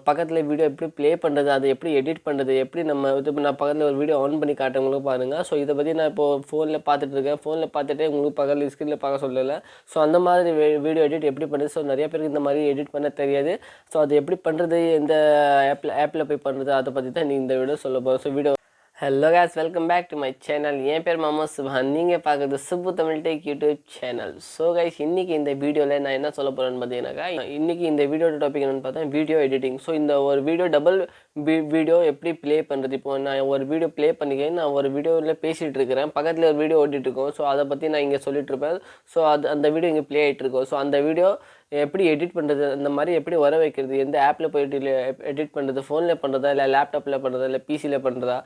பக்கத்தில் வீடியோ எப்படி ப்ளே பண்ணுறது, அதை எப்படி எடிட் பண்ணுறது, எப்படி நம்ம இது நான் பக்கத்தில் ஒரு வீடியோ ஆன் பண்ணி காட்டுறவங்களும் பாருங்கள். ஸோ இதை பற்றி நான் இப்போது ஃபோனில் பார்த்துட்ருக்கேன். ஃபோனில் பார்த்துட்டு உங்களுக்கு பக்கத்தில் ஸ்க்ரீனில் பார்க்க சொல்லலை. ஸோ அந்த மாதிரி வீடியோ எடிட் எப்படி பண்ணுறது. ஸோ நிறைய பேருக்கு இந்த மாதிரி எடிட் பண்ண தெரியாது. ஸோ அது எப்படி பண்ணுறது, எந்த ஆப்பில் போய் பண்ணுறது, அதை பற்றி தான் இந்த வீடியோ சொல்ல போகிறோம். So video hello guys, welcome back to my channel. என் பேர் Mohammed சுபான். நீங்கள் பார்க்குறது Subbu Tamil tech YouTube channel. So guys, இன்றைக்கி இந்த வீடியோவில் நான் என்ன சொல்ல போகிறேன்னு பார்த்தீங்கன்னாக்கா, இன்றைக்கி இந்த வீடியோட டாபிக் என்னென்னு பார்த்தா வீடியோ எடிட்டிங். ஸோ இந்த ஒரு வீடியோ வீடியோ எப்படி ப்ளே பண்ணுறது. இப்போ நான் ஒரு வீடியோ ப்ளே பண்ணிக்கிறேன், நான் ஒரு வீடியோவில் பேசிகிட்டு இருக்கிறேன், பக்கத்தில் ஒரு வீடியோ ஓட்டிகிட்ருக்கோம். ஸோ அதை பற்றி நான் இங்கே சொல்லிட்டுருப்பேன். ஸோ அந்த வீடியோ இங்கே ப்ளே ஆகிட்டுருக்கோம். ஸோ அந்த வீடியோ எப்படி எடிட் பண்ணுறது, அந்த மாதிரி எப்படி வர வைக்கிறது, எந்த ஆப்பில் போய்ட்டு எடிட் பண்ணுறது, ஃபோனில் பண்ணுறதா இல்லை லேப்டாப்பில் பண்ணுறதா இல்லை பிசியில் பண்ணுறதா,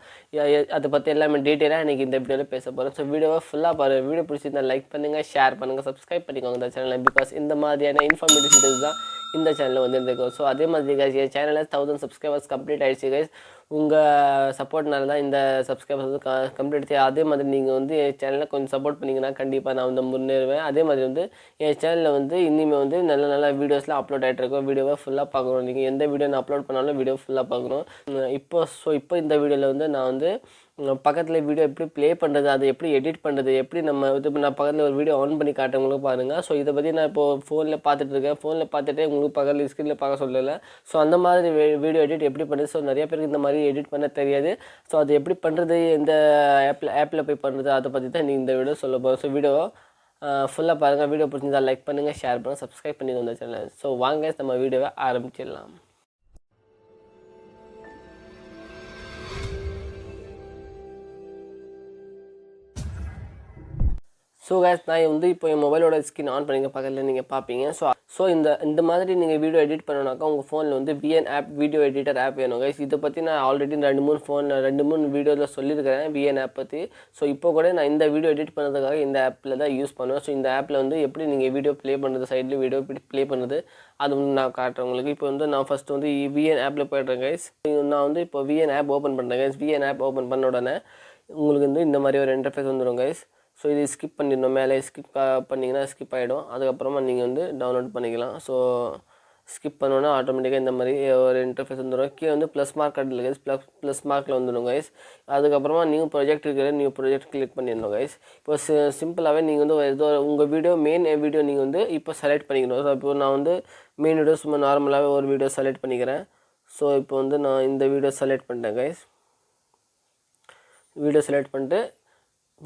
அதை பற்றி எல்லாமே டீட்டெயிலாக இன்றைக்கி இந்த வீடியோவில் பேச போகிறேன். ஸோ வீடியோவை ஃபுல்லாக பாருங்கள். வீடியோ பிடிச்சிருந்தால் லைக் பண்ணுங்கள், ஷேர் பண்ணுங்கள், சப்ஸ்கிரைப் பண்ணிக்கோங்க இந்த சேனலில். பிகாஸ் இந்த மாதிரியான இன்ஃபர்மேட்டிவ் வீடியோஸ் தான் இந்த சேனலில் வந்துருக்கும். ஸோ அதே மாதிரி கைஸ், என் சேனலில் 1000 சப்ஸ்கிரைபர்ஸ் கம்ப்ளீட் ஆகிடுச்சு கைஸ். உங்கள் சப்போர்ட்னால தான் இந்த சப்ஸ்கிரைபர்ஸ் வந்து கம்ப்ளீட் ஆச்சு. அதே மாதிரி நீங்கள் வந்து என் சேனலில் கொஞ்சம் சப்போர்ட் பண்ணிங்கன்னா கண்டிப்பாக நான் வந்து முன்னேறுவேன். அதே மாதிரி வந்து என் சேனலில் வந்து இனிமேல் வந்து நல்ல வீடியோஸ்லாம் அப்லோட் ஆகிட்டு இருக்கோம். வீடியோவை ஃபுல்லாக பார்க்கணும். நீங்கள் எந்த வீடியோ நான் அப்லோட் பண்ணாலும் வீடியோ ஃபுல்லாக பார்க்கணும். இப்போ இந்த வீடியோவில் வந்து நான் வந்து பக்கத்தில் வீடியோ எப்படி ப்ளே பண்ணுறது, அதை எப்படி எடிட் பண்ணுறது, எப்படி நம்ம நான் பக்கத்தில் ஒரு வீடியோ ஆன் பண்ணி காட்டுறவங்களும் பாருங்கள். ஸோ இதை பற்றி நான் இப்போது ஃபோனில் பார்த்துட்ருக்கேன். ஃபோனில் பார்த்துட்டு உங்களுக்கு பக்கத்தில் ஸ்க்ரீனில் பார்க்க சொல்லலை. ஸோ அந்த மாதிரி வீடியோ எடிட் எப்படி பண்ணுறது. ஸோ நிறைய பேருக்கு இந்த மாதிரி எடிட் பண்ண தெரியாது. ஸோ அது எப்படி பண்ணுறது, எந்த ஆப்பில் போய் பண்ணுறது, அதை பற்றி தான் இந்த வீடியோ சொல்ல போகிறோம். ஸோ வீடியோ ஃபுல்லாக பாருங்கள். வீடியோ பிடிச்சிருந்தால் லைக் பண்ணுங்கள், ஷேர் பண்ணுங்கள், சப்ஸ்கிரைப் பண்ணி வந்த சேனல். ஸோ வாங்க நம்ம வீடியோவை ஆரம்பிச்சிடலாம். ஸோ கேஸ், நான் வந்து இப்போ என் மொபைலோட ஸ்க்ரீன் ஆன் பண்ணிங்க பக்கத்தில் நீங்கள் பார்ப்பீங்க. ஸோ இந்த மாதிரி நீங்கள் வீடியோ எடிட் பண்ணணுனாக்கா உங்கள் ஃபோனில் வந்து VN app, video editor app வேணும் கைஸ். இதை பற்றி நான் ஆல்ரெடி 2-3 வீடியோவில் சொல்லியிருக்கிறேன் VN ஆப் பற்றி. ஸோ இப்போ கூட நான் இந்த வீடியோ எடிட் பண்ணுறதுக்காக இந்த ஆப்பில் தான் யூஸ் பண்ணுவேன். ஸோ இந்த ஆப்பில் வந்து எப்படி நீங்கள் வீடியோ ப்ளே பண்ணுறது, சைடில் வீடியோ எப்படி ப்ளே பண்ணுறது, அது வந்து நான் காட்டுறேன் உங்களுக்கு. இப்போ வந்து நான் ஃபஸ்ட்டு வந்து VN ஆப்பில் போய்ட்றேன் கைஸ். நான் வந்து இப்போ VN ஆப் ஓப்பன் பண்ணுறேன் கைஸ். VN ஆப் ஓப்பன் பண்ண உடனே உங்களுக்கு வந்து இந்த மாதிரி ஒரு இன்டர்ஃபேஸ் வந்துடும் கைஸ். ஸோ இது ஸ்கிப் பண்ணிடணும். மேலே ஸ்கிப் பண்ணிங்கன்னா ஸ்கிப் ஆகிடும். அதுக்கப்புறமா நீங்கள் வந்து டவுன்லோட் பண்ணிக்கலாம். ஸோ ஸ்கிப் பண்ணோன்னா ஆட்டோமேட்டிக்காக இந்த மாதிரி ஒரு இன்டர்ஃபேஸ் வந்துடும். கீழே வந்து ப்ளஸ் மார்க் இல்லை கைஸ், ப்ளஸ் மார்க்கில் வந்துடும் கைஸ். அதுக்கப்புறமா நியூ ப்ராஜெக்ட் இருக்கிற நியூ ப்ராஜெக்ட் கிளிக் பண்ணிடணும் கைஸ். இப்போ சிம்பிளாகவே நீங்கள் வந்து ஏதோ உங்கள் மெயின் வீடியோ நீங்கள் வந்து இப்போ செலக்ட் பண்ணிக்கணும். ஸோ இப்போ நான் வந்து மெயின் வீடியோ சும்மா நார்மலாகவே ஒரு வீடியோ செலக்ட் பண்ணிக்கிறேன். ஸோ இப்போ வந்து நான் இந்த வீடியோ செலக்ட் பண்ணிட்டேன் கைஸ்.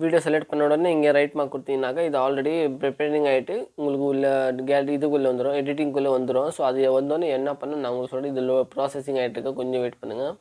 வீடியோ செலக்ட் பண்ண உடனே இங்கே ரைட் மார்க் கொடுத்தீங்கன்னாக்கா இது ஆல்ரெடி ப்ரிப்பேரிங் ஆகிட்டு உங்களுக்கு உள்ள கேலரி இதுக்குள்ளே வந்துடும், எடிட்டிங்குள்ளே வந்துடும். ஸோ அது வந்தோடனே என்ன பண்ண நான் உங்களுக்கு சொல்கிறேன். இது ப்ராசஸிங் ஆகிட்டு இருக்கு, கொஞ்சம் வெயிட் பண்ணுங்கள்.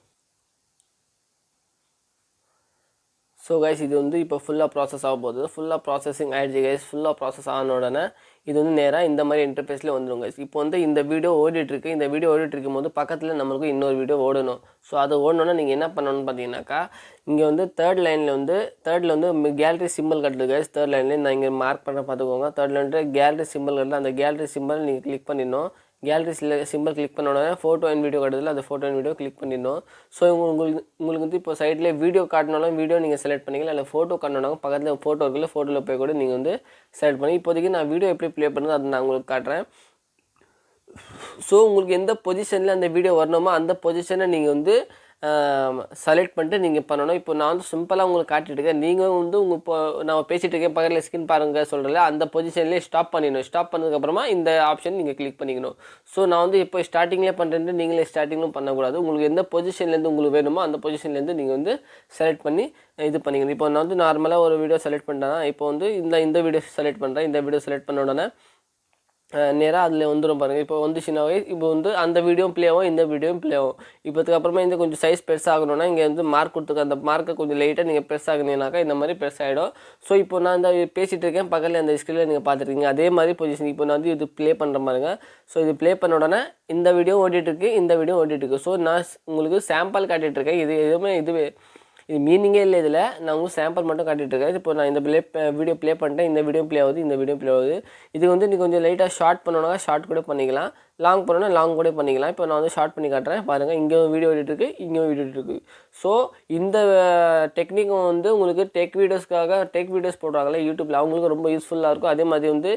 ஸோ கைஸ், இது வந்து இப்போ ஃபுல்லாக ப்ராசஸ் ஆக போகுது. ஃபுல்லாக ப்ராசஸிங் ஆகிடுச்சு கைஸ். ஃபுல்லாக ப்ராசஸ் ஆன உடனே இது வந்து நேராக இந்த மாதிரி இன்டர்ஃபேஸில் வந்துடும் கைஸ். இப்போ வந்து இந்த வீடியோ ஓடிட்டுருக்கு. இந்த வீடியோ ஓடிட்டுருக்கும் போது பக்கத்தில் நம்மளுக்கு இன்னொரு வீடியோ ஓடணும். ஸோ அது ஓடணுன்னா நீங்கள் என்ன பண்ணணும்னு பார்த்தீங்கன்னாக்கா, இங்கே வந்து தேர்டில் வந்து கேலரி சிம்பிள் கட்டுது கைஸ். தேர்ட் லைன்லேயே நான் இங்கே மார்க் பண்ண பார்த்துக்கோங்க. தேர்டில் வந்து கேலரி சிம்பிள் கட்டுது. அந்த கேலரி சிம்பிள் நீங்கள் கிளிக் பண்ணிடணும். கேலரி சிம்பிள் கிளிக் பண்ண உடனே ஃபோட்டோ அண்ட் வீடியோ காட்டுதில்ல, அந்த ஃபோட்டோ அண்ட் வீடியோ கிளிக் பண்ணிடணும். ஸோ உங்களுக்கு வந்து இப்போ சைடில் வீடியோ காட்டினாலும் வீடியோ நீங்கள் செலக்ட் பண்ணிக்கலாம். இல்லை ஃபோட்டோ காட்டினாலும் பக்கத்தில் ஃபோட்டோ இருக்குல்ல, ஃபோட்டோவில் போய் கூட நீங்கள் வந்து செலக்ட் பண்ணி. இப்போதைக்கு நான் வீடியோ எப்படி ப்ளே பண்ணுறது அதை நான் உங்களுக்கு காட்டுறேன். ஸோ உங்களுக்கு எந்த பொசிஷனில் அந்த வீடியோ வரணுமோ அந்த பொசிஷனை நீங்கள் வந்து செலக்ட் பண்ணிட்டு நீங்கள் பண்ணணும். இப்போ நான் வந்து சிம்பிளாக உங்களுக்கு காட்டிட்டு இருக்கேன். நீங்கள் வந்து இப்போ நான் பேசிகிட்டு இருக்கேன், பக்கத்தில் ஸ்கிரீன் பாருங்கள் சொல்கிறேன், அந்த பொசிஷன்லேயே ஸ்டாப் பண்ணிடணும். ஸ்டாப் பண்ணதுக்கப்புறமா இந்த ஆப்ஷன் நீங்கள் கிளிக் பண்ணிக்கணும். ஸோ நான் வந்து இப்போ ஸ்டார்டிங்லேயே பண்ணுறேன், நீங்களே ஸ்டார்டிங்லும் பண்ணக்கூடாது. உங்களுக்கு எந்த பொசிஷன்லேருந்து உங்களுக்கு வேணுமோ அந்த பொசிஷன்லேருந்து நீங்கள் வந்து செலக்ட் பண்ணி இது பண்ணிக்கணும். இப்போ நான் வந்து நார்மலாக ஒரு வீடியோ செலக்ட் பண்ணிட்டேன்னா இப்போ வந்து இந்த வீடியோ செலக்ட் பண்ணுறேன். இந்த வீடியோ செலக்ட் பண்ண உடனே நேராக அதில் வந்துடும் பாருங்கள். இப்போ வந்துச்சுனாவே இப்போ வந்து அந்த வீடியோ ப்ளே ஆகும், இந்த வீடியோவும் ப்ளே ஆகும். இப்போதுக்கப்புறமா இந்த கொஞ்சம் சைஸ் பெருசாகணுன்னா இங்கே வந்து மார்க் கொடுத்துருக்க அந்த மார்க்கை கொஞ்சம் லைட்டாக நீங்கள் பெருசாகினீங்கனாக்கா இந்த மாதிரி பெருசாகிடும். ஸோ இப்போ நான் இந்த பேசிகிட்டு இருக்கேன், பக்கத்தில் அந்த ஸ்க்ரீனில் நீங்கள் பார்த்துருக்கீங்க. அதே மாதிரி பொசிஷன் இப்போ நான் வந்து இது ப்ளே பண்ணுற பாருங்க. ஸோ இது ப்ளே பண்ண உடனே இந்த வீடியோ ஓடிட்டுருக்கு, இந்த வீடியோ ஓடிட்டுருக்கு. ஸோ நான் உங்களுக்கு சாம்பிள் காட்டிகிட்ருக்கேன். இதுவே இது மீனிங்கே இல்லை. இதில் நான் உங்களுக்கு சாம்பிள் மட்டும் காட்டிகிட்ருக்கேன். இப்போ நான் இந்த வீடியோ ப்ளே பண்ணிட்டேன், இந்த வீடியோ ப்ளே ஆகுது, இந்த வீடியோ ப்ளே ஆகுது. இது வந்து நீ கொஞ்சம் லைட்டாக ஷார்ட் பண்ணணுன்னா ஷார்ட் கூட பண்ணிக்கலாம், லாங் பண்ணணுன்னா லாங் கூட பண்ணிக்கலாம். இப்போ நான் வந்து ஷார்ட் பண்ணி காட்டுறேன் பாருங்கள். இங்கே வீடியோ ஓடிட்டுருக்கு, இங்கேயும் வீடியோ இருக்குது. ஸோ இந்த டெக்னிக்கும் வந்து உங்களுக்கு டெக் வீடியோஸ் போடுறாங்களே யூடியூப்பில், அவங்களுக்கு ரொம்ப யூஸ்ஃபுல்லாக இருக்கும். அதே மாதிரி வந்து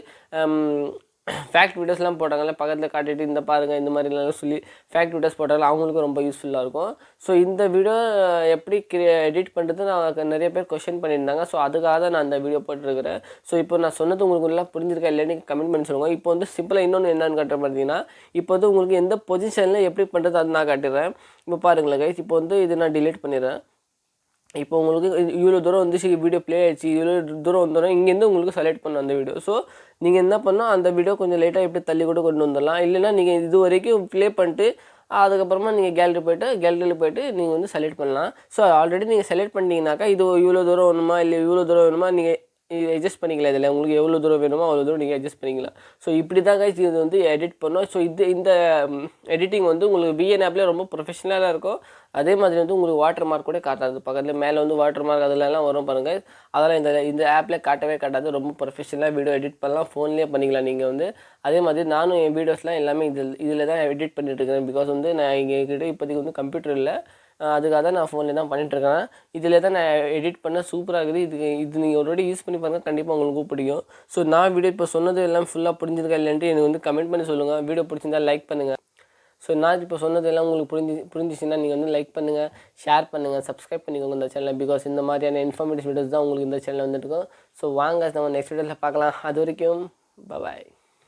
ஃபேக்ட் வீடியோஸ்லாம் போட்டாங்கல்ல, பக்கத்தில் காட்டிட்டு இந்த பாருங்கள் இந்த மாதிரிலாம் சொல்லி ஃபேக்ட் வீடியோஸ் போட்டாங்க, அவங்களுக்கும் ரொம்ப யூஸ்ஃபுல்லாக இருக்கும். ஸோ இந்த வீடியோ எப்படி எடிட் பண்ணுறது நான் நிறைய பேர் கொஷின் பண்ணியிருந்தாங்க. ஸோ அதுக்காக தான் நான் இந்த வீடியோ போட்டுருக்கிறேன். ஸோ இப்போ நான் சொன்னது உங்களுக்கு எல்லாம் புரிஞ்சிருக்கா இல்லைன்னு கமெண்ட் பண்ணி சொல்லுங்கள். இப்போ வந்து சிம்பிளாக இன்னொன்று என்னன்னு காட்டுற பார்த்தீங்கன்னா, இப்போ வந்து உங்களுக்கு எந்த பொசிஷனில் எப்படி பண்ணுறது அது நான் காட்டுறேன். இப்போ பாருங்களேன் கைஸ், இப்போ வந்து இது நான் டிலீட் பண்ணிடுறேன். இப்போ உங்களுக்கு இவ்வளோ தூரம் வந்துச்சு, வீடியோ ப்ளே ஆகிடுச்சு, இவ்வளோ தூரம் வந்தோன்னா இங்கேருந்து உங்களுக்கு செலக்ட் பண்ணணும் அந்த வீடியோ. ஸோ நீங்கள் என்ன பண்ணணும், அந்த வீடியோ கொஞ்சம் லைட்டாக எப்படி தள்ளி கூட கொண்டு வந்துடலாம். இல்லைனா நீங்கள் இது வரைக்கும் ப்ளே பண்ணிட்டு அதுக்கப்புறமா நீங்கள் கேலரியில் போய்ட்டு நீங்கள் வந்து செலக்ட் பண்ணலாம். ஸோ ஆல்ரெடி நீங்கள் செலக்ட் பண்ணிட்டீங்கனாக்கா இது இவ்வளோ தூரம் வேணுமா இல்லை இவ்வளோ தூரம் வேணுமா நீங்கள் அட்ஜஸ்ட் பண்ணிக்கலாம். இதில் உங்களுக்கு எவ்வளோ தூரம் வேணுமோ அவ்வளோ தூரம் நீங்கள் அட்ஜஸ்ட் பண்ணிக்கலாம். ஸோ இப்படி தான் கைஸ் இது வந்து எடிட் பண்ணோம். ஸோ இந்த எடிட்டிங் வந்து உங்களுக்கு விஎன் ஆப்லேயே ரொம்ப ப்ரொஃபஷனலாக இருக்கும். அதே மாதிரி வந்து உங்களுக்கு வாட்டர் மார்க் கூட காட்டாது. பக்கத்தில் மேலே வந்து வாட்டர் மார்க் அதிலெல்லாம் வரும் பாருங்கள். அதெல்லாம் இந்த ஆப்பில் காட்டவே காட்டாது. ரொம்ப ப்ரொஃபஷனலாக வீடியோ எடிட் பண்ணலாம், ஃபோன்லேயே பண்ணிக்கலாம் நீங்கள் வந்து. அதே மாதிரி நானும் என் வீடியோஸ்லாம் எல்லாமே இதில் தான் எடிட் பண்ணிட்டு இருக்கிறேன். பிகாஸ் வந்து நான் எங்ககிட்ட இப்போதைக்கு வந்து கம்ப்யூட்டர் இல்லை, அதுக்காக தான் நான் ஃபோனில் தான் பண்ணிட்டுருக்கேன். இதில் தான் நான் எடிட் பண்ண சூப்பராக இருக்குது. இது நீங்கள் ஒரு வாட்டி யூஸ் பண்ணி பாருங்கள், கண்டிப்பாக உங்களுக்கு பிடிக்கும். ஸோ நான் வீடியோ இப்போ சொன்னது எல்லாம் ஃபுல்லாக புரிஞ்சிருக்கா இல்லைன்ட்டு எனக்கு வந்து கமெண்ட் பண்ணி சொல்லுங்கள். வீடியோ பிடிச்சிருந்தா லைக் பண்ணுங்கள். ஸோ நான் இப்போ சொன்னது எல்லாம் உங்களுக்கு புரிஞ்சிச்சுன்னா நீங்கள் வந்து லைக் பண்ணுங்கள், ஷேர் பண்ணுங்கள், சப்ஸ்கிரைப் பண்ணிக்கோங்க இந்த சேனலில். பிகாஸ் இந்த மாதிரியான இன்ஃபர்மேட்டிவ் வீடியோஸ் தான் உங்களுக்கு இந்த சேனலில் வந்துட்டுருக்கோம். ஸோ வாங்க நம்ம நெக்ஸ்ட் வீடியோவில் பார்க்கலாம். அது வரைக்கும் பாய்.